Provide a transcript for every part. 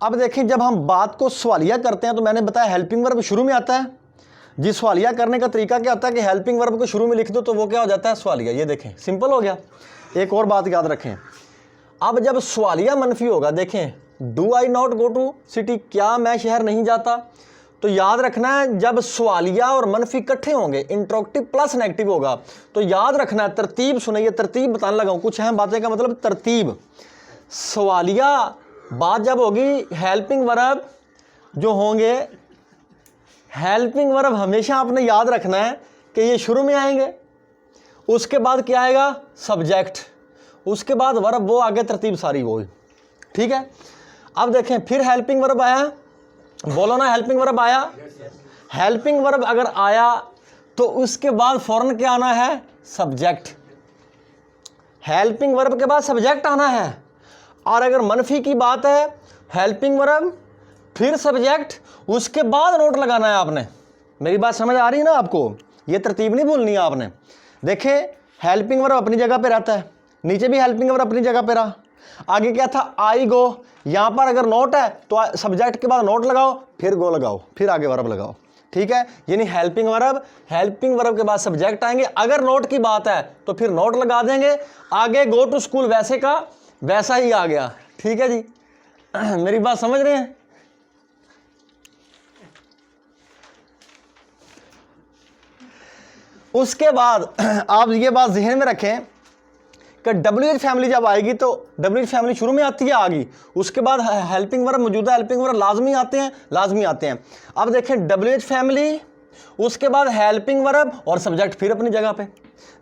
अब देखें, जब हम बात को सवालिया करते हैं तो मैंने बताया हेल्पिंग वर्ब शुरू में आता है जी। सवालिया करने का तरीका क्या होता है कि हेल्पिंग वर्ब को शुरू में लिख दो तो वो क्या हो जाता है, सवालिया। ये देखें, सिंपल हो गया। एक और बात याद रखें, अब जब सवालिया मनफी होगा, देखें, do I not go to city, क्या मैं शहर नहीं जाता, तो याद रखना है जब सवालिया और मनफी इकट्ठे होंगे, इंट्रोगेटिव प्लस नेगेटिव होगा, तो याद रखना है, तरतीब सुनिए, तरतीब बताने लगा हूं, कुछ अहम बातें का मतलब तरतीब। सवालिया बात जब होगी, हेल्पिंग वर्ब जो होंगे, हेल्पिंग वर्ब हमेशा आपने याद रखना है कि ये शुरू में आएंगे, उसके बाद क्या आएगा, सब्जेक्ट, उसके बाद वर्ब, वो आगे तरतीब सारी वो, ठीक है। अब देखें, फिर हेल्पिंग वर्ब आया, बोलो ना, हेल्पिंग वर्ब आया। हेल्पिंग वर्ब अगर आया तो उसके बाद फौरन क्या आना है, सब्जेक्ट। हेल्पिंग वर्ब के बाद सब्जेक्ट आना है। और अगर मनफी की बात है, हेल्पिंग वर्ब फिर सब्जेक्ट, उसके बाद नोट लगाना है आपने। मेरी बात समझ आ रही है ना आपको, ये तरतीब नहीं भूलनी है आपने। देखें, हेल्पिंग वर्ब अपनी जगह पे रहता है, नीचे भी हेल्पिंग वर्ब अपनी जगह पे रहा, आगे क्या था, आई गो। यहां पर अगर नोट है तो सब्जेक्ट के बाद नोट लगाओ, फिर गो लगाओ, फिर आगे वर्ब लगाओ, ठीक है। यानी हेल्पिंग वर्ब के बाद सब्जेक्ट आएंगे, अगर नोट की बात है तो फिर नोट लगा देंगे, आगे गो टू स्कूल वैसे का वैसा ही आ गया, ठीक है जी। मेरी बात समझ रहे हैं। उसके बाद आप ये बात ज़हन में रखें कि WH फैमिली जब आएगी तो WH फैमिली शुरू में आती है, आ गई, उसके बाद हेल्पिंग वर्ब, मौजूदा हेल्पिंग वर्ब लाजमी आते हैं। अब देखें, WH फैमिली, उसके बाद हेल्पिंग वर्ब और सब्जेक्ट फिर अपनी जगह पे।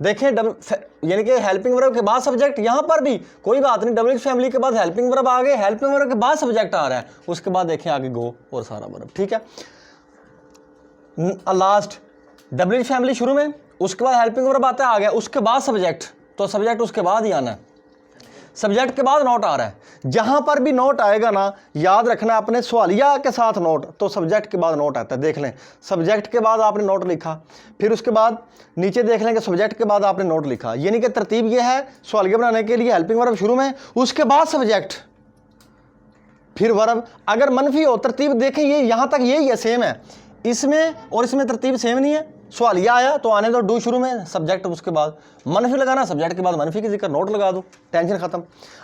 देखें, यानी कि हेल्पिंग वर्ब के बाद सब्जेक्ट, यहां पर भी कोई बात नहीं, WH फैमिली के बाद हेल्पिंग वर्ब आ गए, हेल्पिंग वर्ब के बाद सब्जेक्ट आ रहा है, उसके बाद देखें आगे गो और सारा वर्ब, ठीक है। लास्ट WH फैमिली शुरू में, उसके बाद हेल्पिंग वर्ब आता है, आ गया, उसके बाद सब्जेक्ट, तो सब्जेक्ट उसके बाद ही आना है, सब्जेक्ट के बाद नोट आ रहा है। जहां पर भी नोट आएगा ना, याद रखना अपने सवालिया के साथ नोट, तो सब्जेक्ट के बाद नोट आता है। देख लें, सब्जेक्ट के बाद आपने नोट लिखा, फिर उसके बाद नीचे देख लें कि सब्जेक्ट के बाद आपने नोट लिखा, यानी कि तरतीब यह है, सवालिया बनाने के लिए हेल्पिंग वर्ब शुरू में, उसके बाद सब्जेक्ट, फिर वर्ब। अगर मनफी हो, तरतीब देखें, ये यहां तक यही है, सेम है, इसमें और इसमें तरतीब सेम नहीं है। सवालिया आया तो आने दो, डू शुरू में, सब्जेक्ट उसके बाद, मनफी लगाना, सब्जेक्ट के बाद मनफी की जिक्र, नोट लगा दो, टेंशन खत्म।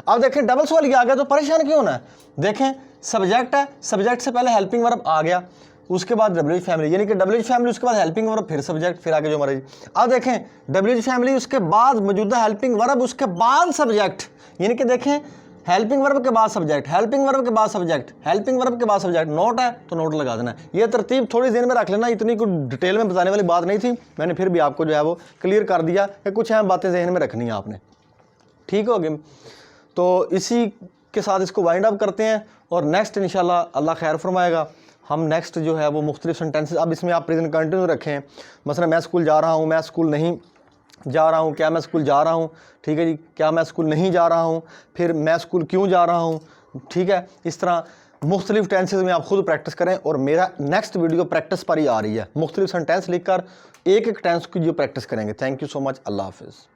अब देखें, डबल सवालिया आ गया तो परेशान क्यों होना है। देखें, सब्जेक्ट है, सब्जेक्ट से पहले हेल्पिंग वर्ब आ गया, उसके बाद WH फैमिली, यानी कि WH फैमिली, उसके बाद हेल्पिंग वर्ब, फिर सब्जेक्ट, फिर आगे जो मर्जी। अब देखें, WH फैमिली, उसके बाद मौजूदा हेल्पिंग वर्ब, उसके बाद सब्जेक्ट, यानी कि देखें, हेल्पिंग वर्ब के बाद सब्जेक्ट, हेल्पिंग वर्ब के बाद सब्जेक्ट, हेल्पिंग वर्ब के बाद सब्जेक्ट, नोट है तो नोट लगा देना। ये तरतीब थोड़ी देर में रख लेना, इतनी कुछ डिटेल में बताने वाली बात नहीं थी, मैंने फिर भी आपको जो है वो क्लियर कर दिया कि कुछ अहम बातें जहन में रखनी है आपने, ठीक हो गई। तो इसी के साथ इसको वाइंड अप करते हैं, और नेक्स्ट इंशाल्लाह अल्लाह खैर फरमाएगा, हम नेक्स्ट जो है वो मुख्तलिफ सेंटेंसेस, अब इसमें आप प्रेजेंट कंटिन्यू रखें, मसलन मैं स्कूल जा रहा हूँ, मैं स्कूल नहीं जा रहा हूँ, क्या मैं स्कूल जा रहा हूँ, ठीक है जी, क्या मैं स्कूल नहीं जा रहा हूँ, फिर मैं स्कूल क्यों जा रहा हूँ, ठीक है। इस तरह मुख्तलिफ टेंसेस में आप खुद प्रैक्टिस करें, और मेरा नेक्स्ट वीडियो प्रैक्टिस पर ही आ रही है, मुख्तलिफ सेंटेंस लिखकर एक एक टेंस की जो प्रैक्टिस करेंगे। थैंक यू सो मच, अल्लाह हाफिज़।